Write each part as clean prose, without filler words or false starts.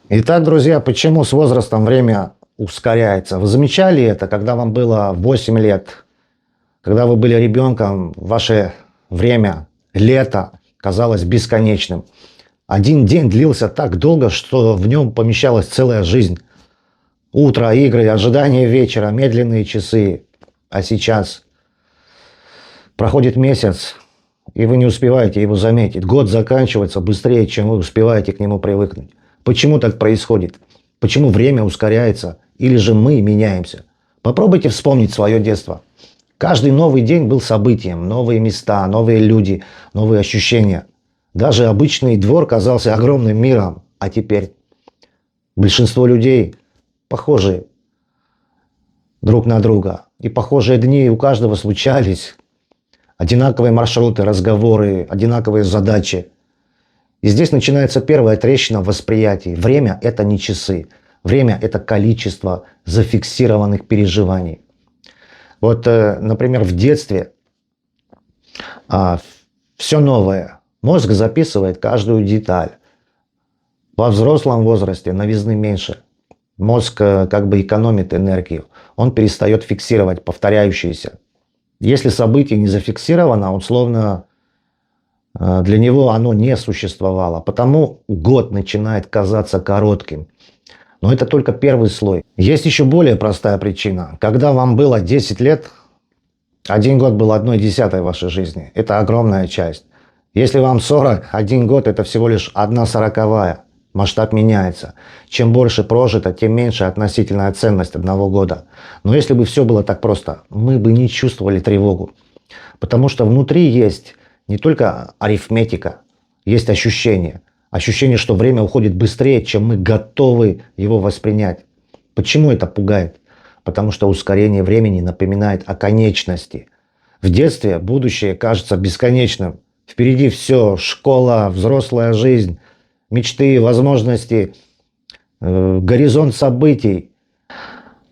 Итак, друзья, почему с возрастом время ускоряется? Вы замечали это, когда вам было 8 лет, когда вы были ребенком, ваше время, лето казалось бесконечным. Один день длился так долго, что в нем помещалась целая жизнь. Утро, игры, ожидание вечера, медленные часы. А сейчас проходит месяц, и вы не успеваете его заметить. Год заканчивается быстрее, чем вы успеваете к нему привыкнуть. Почему так происходит? Почему время ускоряется? Или же мы меняемся? Попробуйте вспомнить свое детство. Каждый новый день был событием. Новые места, новые люди, новые ощущения. Даже обычный двор казался огромным миром. А теперь большинство людей похожи друг на друга. И похожие дни у каждого случались. Одинаковые маршруты, разговоры, одинаковые задачи. И здесь начинается первая трещина в восприятии. Время – это не часы. Время – это количество зафиксированных переживаний. Вот, например, в детстве все новое. Мозг записывает каждую деталь. Во взрослом возрасте новизны меньше. Мозг как бы экономит энергию. Он перестает фиксировать повторяющиеся. Если событие не зафиксировано, он словно для него оно не существовало. Потому год начинает казаться коротким. Но это только первый слой. Есть еще более простая причина. Когда вам было 10 лет, один год был 1/10 вашей жизни. Это огромная часть. Если вам 40, один год это всего лишь 1/40. Масштаб меняется. Чем больше прожито, тем меньше относительная ценность одного года. Но если бы все было так просто, мы бы не чувствовали тревогу. Потому что внутри есть не только арифметика, есть ощущение. Ощущение, что время уходит быстрее, чем мы готовы его воспринять. Почему это пугает? Потому что ускорение времени напоминает о конечности. В детстве будущее кажется бесконечным. Впереди все: школа, взрослая жизнь, мечты, возможности, горизонт событий.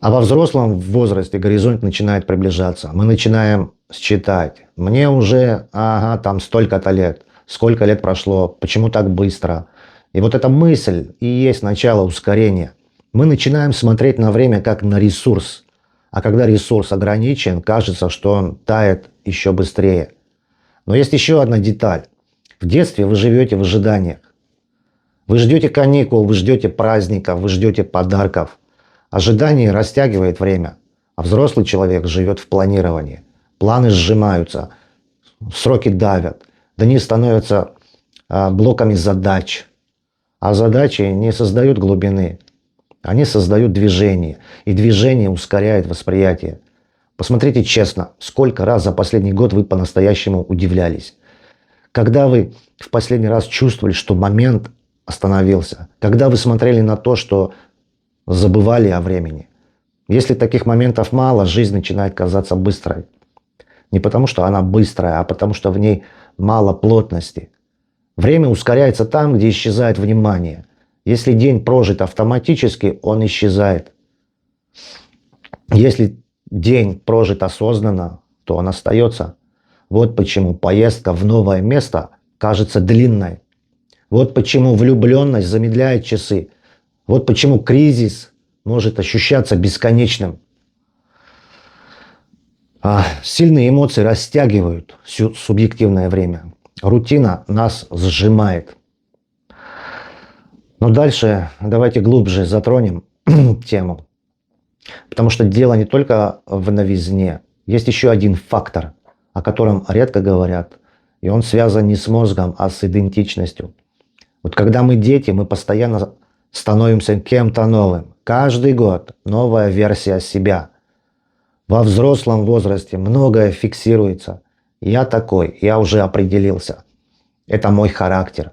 А во взрослом возрасте горизонт начинает приближаться. Мы начинаем считать. Мне уже, там столько-то лет. Сколько лет прошло? Почему так быстро? И вот эта мысль и есть начало ускорения. Мы начинаем смотреть на время как на ресурс. А когда ресурс ограничен, кажется, что он тает еще быстрее. Но есть еще одна деталь. В детстве вы живете в ожиданиях. Вы ждете каникул, вы ждете праздников, вы ждете подарков. Ожидание растягивает время, а взрослый человек живет в планировании. Планы сжимаются, сроки давят, дни становятся блоками задач. А задачи не создают глубины, они создают движение. И движение ускоряет восприятие. Посмотрите честно, сколько раз за последний год вы по-настоящему удивлялись. Когда вы в последний раз чувствовали, что момент остановился? Когда вы смотрели на то, что забывали о времени? Если таких моментов мало, жизнь начинает казаться быстрой. Не потому, что она быстрая, а потому, что в ней мало плотности. Время ускоряется там, где исчезает внимание. Если день прожит автоматически, он исчезает. Если день прожит осознанно, то он остается. Вот почему поездка в новое место кажется длинной. Вот почему влюбленность замедляет часы. Вот почему кризис может ощущаться бесконечным. Сильные эмоции растягивают субъективное время. Рутина нас сжимает. Но дальше давайте глубже затронем тему. Потому что дело не только в новизне. Есть еще один фактор, о котором редко говорят. И он связан не с мозгом, а с идентичностью. Вот когда мы дети, мы постоянно становимся кем-то новым. Каждый год новая версия себя. Во взрослом возрасте многое фиксируется. Я такой, я уже определился. Это мой характер.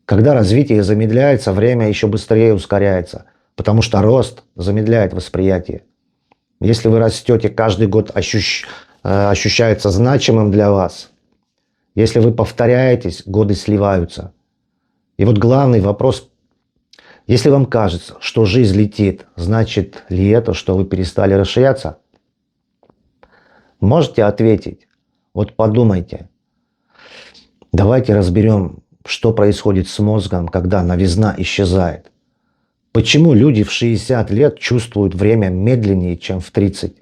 Когда развитие замедляется, время еще быстрее ускоряется. Потому что рост замедляет восприятие. Если вы растете, каждый год ощущается значимым для вас. Если вы повторяетесь, годы сливаются. И вот главный вопрос: если вам кажется, что жизнь летит, значит ли это, что вы перестали расширяться? Можете ответить? Вот подумайте. Давайте разберем, что происходит с мозгом, когда новизна исчезает. Почему люди в 60 лет чувствуют время медленнее, чем в 30?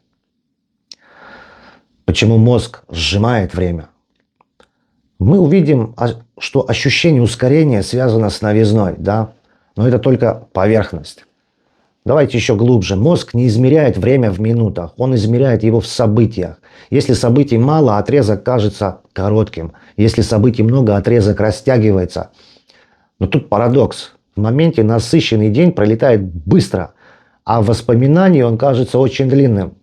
Почему мозг сжимает время? Мы увидим, что ощущение ускорения связано с новизной, да? Но это только поверхность. Давайте еще глубже. Мозг не измеряет время в минутах, он измеряет его в событиях. Если событий мало, отрезок кажется коротким. Если событий много, отрезок растягивается. Но тут парадокс. В моменте насыщенный день пролетает быстро, а в воспоминании он кажется очень длинным.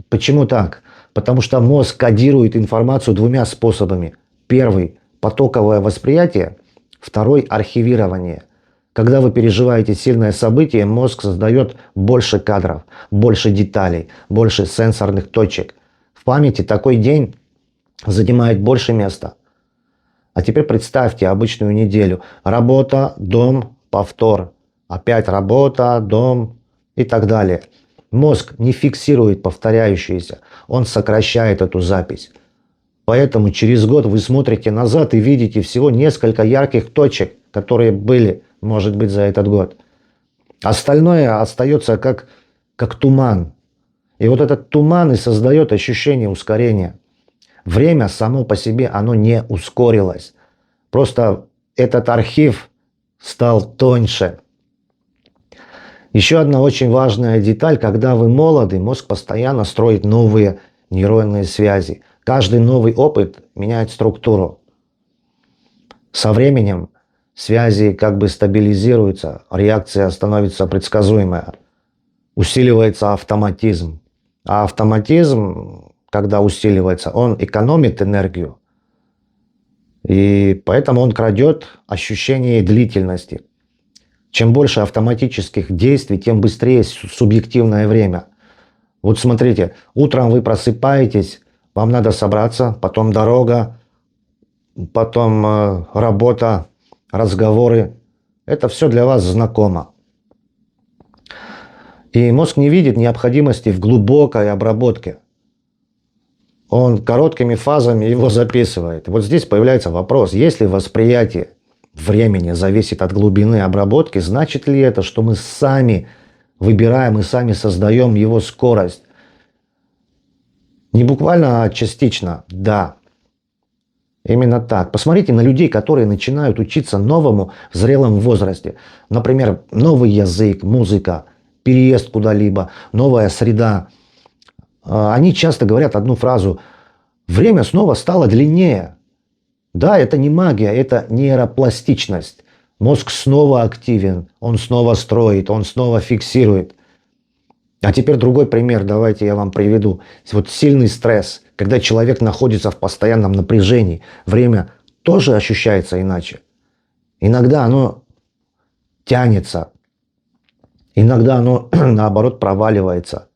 Почему так? Потому что мозг кодирует информацию двумя способами. Первый – потоковое восприятие, второй – архивирование. Когда вы переживаете сильное событие, мозг создает больше кадров, больше деталей, больше сенсорных точек. В памяти такой день занимает больше места. А теперь представьте обычную неделю. Работа, дом, повтор. Опять работа, дом и так далее. Мозг не фиксирует повторяющееся, он сокращает эту запись. Поэтому через год вы смотрите назад и видите всего несколько ярких точек, которые были, может быть, за этот год. Остальное остается как туман. И вот этот туман и создает ощущение ускорения. Время само по себе, оно не ускорилось. Просто этот архив стал тоньше. Еще одна очень важная деталь. Когда вы молоды, мозг постоянно строит новые нейронные связи. Каждый новый опыт меняет структуру. Со временем связи как бы стабилизируются, реакция становится предсказуемая. Усиливается автоматизм. А автоматизм, когда усиливается, он экономит энергию. И поэтому он крадет ощущение длительности. Чем больше автоматических действий, тем быстрее субъективное время. Вот смотрите, утром вы просыпаетесь, вам надо собраться, потом дорога, потом работа, разговоры. Это все для вас знакомо. И мозг не видит необходимости в глубокой обработке. Он короткими фазами его записывает. Вот здесь появляется вопрос, если восприятие времени зависит от глубины обработки, значит ли это, что мы сами выбираем и сами создаем его скорость? Не буквально, а частично, да. Именно так. Посмотрите на людей, которые начинают учиться новому в зрелом возрасте. Например, новый язык, музыка, переезд куда-либо, новая среда. Они часто говорят одну фразу: «Время снова стало длиннее». Да, это не магия, это нейропластичность. Мозг снова активен, он снова строит, он снова фиксирует. А теперь другой пример, давайте я вам приведу. Вот сильный стресс, когда человек находится в постоянном напряжении, время тоже ощущается иначе. Иногда оно тянется, иногда оно, наоборот, проваливается.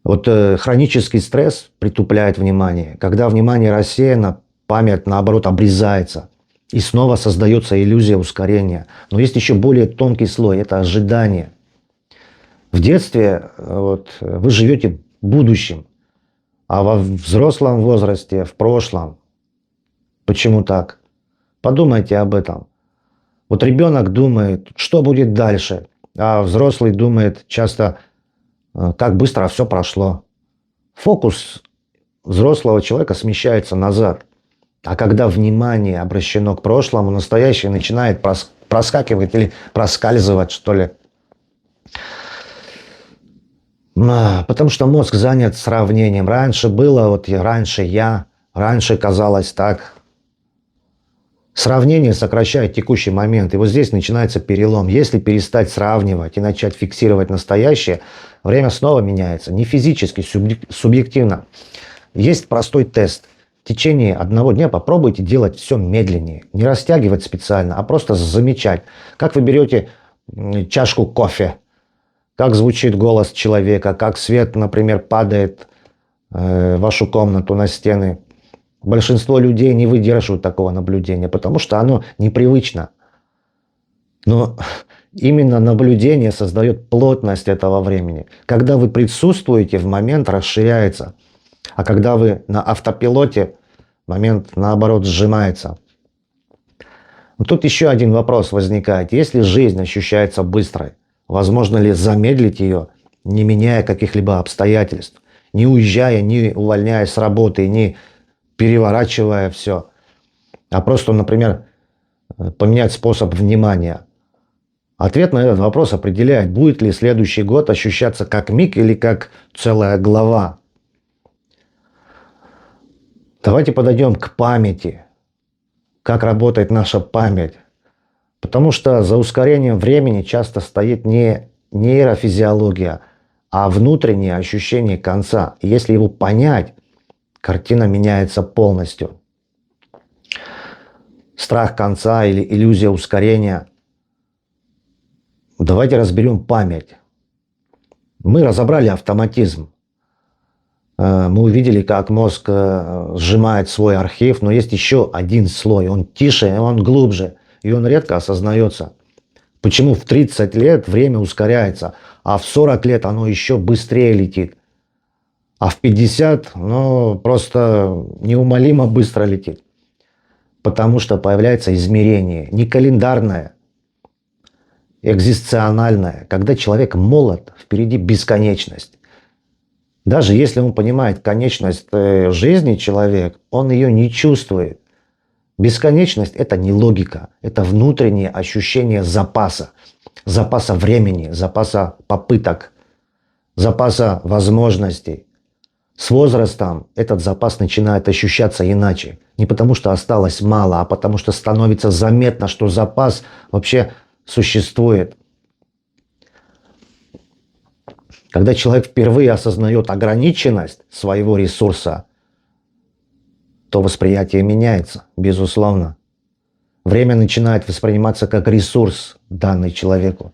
Вот хронический стресс притупляет внимание. Когда внимание рассеяно, память, наоборот, обрезается. И снова создается иллюзия ускорения. Но есть еще более тонкий слой – это ожидание. В детстве вы живете будущим, а во взрослом возрасте – в прошлом. Почему так? Подумайте об этом. Вот ребенок думает, что будет дальше, а взрослый думает часто, как быстро все прошло. Фокус взрослого человека смещается назад. А когда внимание обращено к прошлому, настоящее начинает проскакивать или проскальзывать, что ли. Потому что мозг занят сравнением. Раньше было, раньше казалось так. Сравнение сокращает текущий момент. И вот здесь начинается перелом. Если перестать сравнивать и начать фиксировать настоящее, время снова меняется. Не физически, субъективно. Есть простой тест. В течение одного дня попробуйте делать все медленнее. Не растягивать специально, а просто замечать. Как вы берете чашку кофе, как звучит голос человека, как свет, например, падает в вашу комнату на стены. Большинство людей не выдерживают такого наблюдения, потому что оно непривычно. Но именно наблюдение создает плотность этого времени. Когда вы присутствуете, в момент расширяется. А когда вы на автопилоте, момент, наоборот, сжимается. Но тут еще один вопрос возникает. Если жизнь ощущается быстрой, возможно ли замедлить ее, не меняя каких-либо обстоятельств, не уезжая, не увольняясь с работы, не переворачивая все, а просто, например, поменять способ внимания? Ответ на этот вопрос определяет, будет ли следующий год ощущаться как миг или как целая глава. Давайте подойдем к памяти. Как работает наша память. Потому что за ускорением времени часто стоит не нейрофизиология, а внутреннее ощущение конца. И если его понять, картина меняется полностью. Страх конца или иллюзия ускорения. Давайте разберем память. Мы разобрали автоматизм. Мы увидели, как мозг сжимает свой архив, но есть еще один слой. Он тише, он глубже, и он редко осознается. Почему в 30 лет время ускоряется, а в 40 лет оно еще быстрее летит, а в 50 просто неумолимо быстро летит? Потому что появляется измерение, не календарное, экзистенциальное. Когда человек молод, впереди бесконечность. Даже если он понимает конечность жизни человека, он ее не чувствует. Бесконечность – это не логика, это внутреннее ощущение запаса. Запаса времени, запаса попыток, запаса возможностей. С возрастом этот запас начинает ощущаться иначе. Не потому что осталось мало, а потому что становится заметно, что запас вообще существует. Когда человек впервые осознает ограниченность своего ресурса, то восприятие меняется, безусловно. Время начинает восприниматься как ресурс, данный человеку.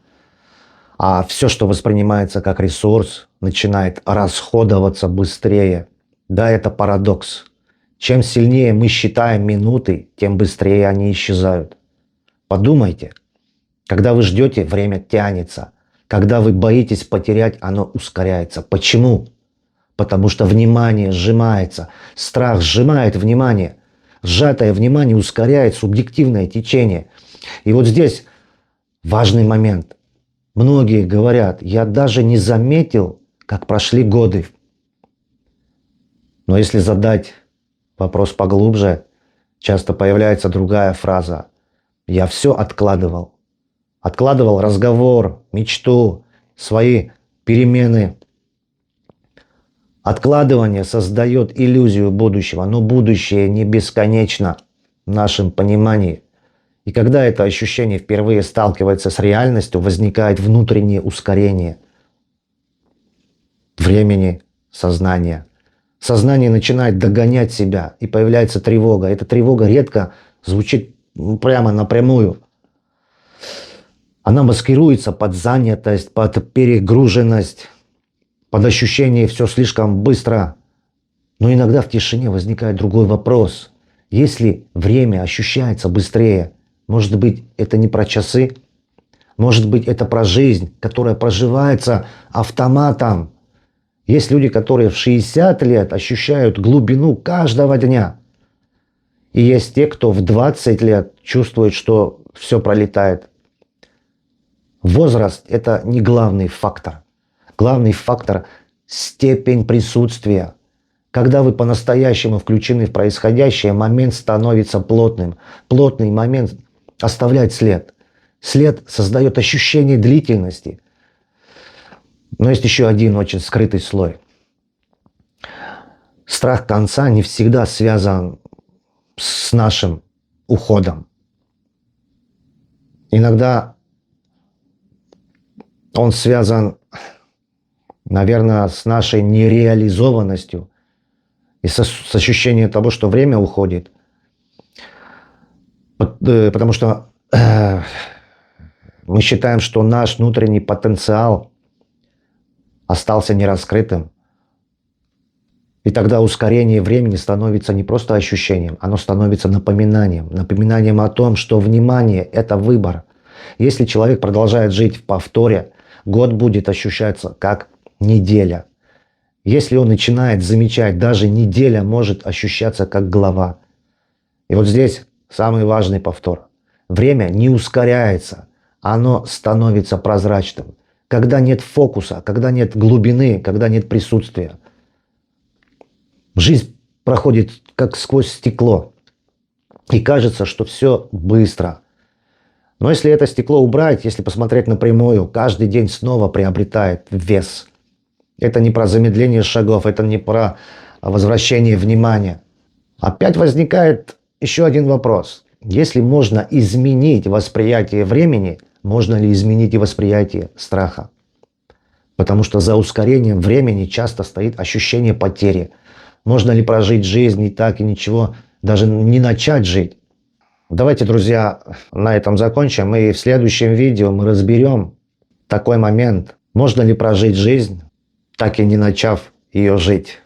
А все, что воспринимается как ресурс, начинает расходоваться быстрее. Да, это парадокс. Чем сильнее мы считаем минуты, тем быстрее они исчезают. Подумайте, когда вы ждете, время тянется. Когда вы боитесь потерять, оно ускоряется. Почему? Потому что внимание сжимается. Страх сжимает внимание. Сжатое внимание ускоряет субъективное течение. И вот здесь важный момент. Многие говорят, я даже не заметил, как прошли годы. Но если задать вопрос поглубже, часто появляется другая фраза. Я все откладывал. Откладывал разговор, мечту, свои перемены. Откладывание создает иллюзию будущего, но будущее не бесконечно в нашем понимании. И когда это ощущение впервые сталкивается с реальностью, возникает внутреннее ускорение времени, сознания. Сознание начинает догонять себя, и появляется тревога. Эта тревога редко звучит прямо напрямую. Она маскируется под занятость, под перегруженность, под ощущение все слишком быстро. Но иногда в тишине возникает другой вопрос. Если время ощущается быстрее, может быть, это не про часы? Может быть, это про жизнь, которая проживается автоматом? Есть люди, которые в 60 лет ощущают глубину каждого дня. И есть те, кто в 20 лет чувствует, что все пролетает. Возраст – это не главный фактор. Главный фактор – степень присутствия. Когда вы по-настоящему включены в происходящее, момент становится плотным. Плотный момент оставляет след. След создает ощущение длительности. Но есть еще один очень скрытый слой. Страх конца не всегда связан с нашим уходом. Иногда он связан, наверное, с нашей нереализованностью и с ощущением того, что время уходит. Потому что мы считаем, что наш внутренний потенциал остался нераскрытым. И тогда ускорение времени становится не просто ощущением, оно становится напоминанием. Напоминанием о том, что внимание – это выбор. Если человек продолжает жить в повторе, год будет ощущаться как неделя. Если он начинает замечать, даже неделя может ощущаться как глава. И вот здесь самый важный повтор. время не ускоряется, оно становится прозрачным. Когда нет фокуса, когда нет глубины, когда нет присутствия. Жизнь проходит как сквозь стекло. И кажется, что все быстро. Но если это стекло убрать, если посмотреть напрямую, каждый день снова приобретает вес. Это не про замедление шагов, это не про возвращение внимания. Опять возникает еще один вопрос. Если можно изменить восприятие времени, можно ли изменить и восприятие страха? Потому что за ускорением времени часто стоит ощущение потери. Можно ли прожить жизнь и так, и ничего, даже не начать жить? Давайте, друзья, на этом закончим. И в следующем видео мы разберем такой момент. Можно ли прожить жизнь, так и не начав ее жить?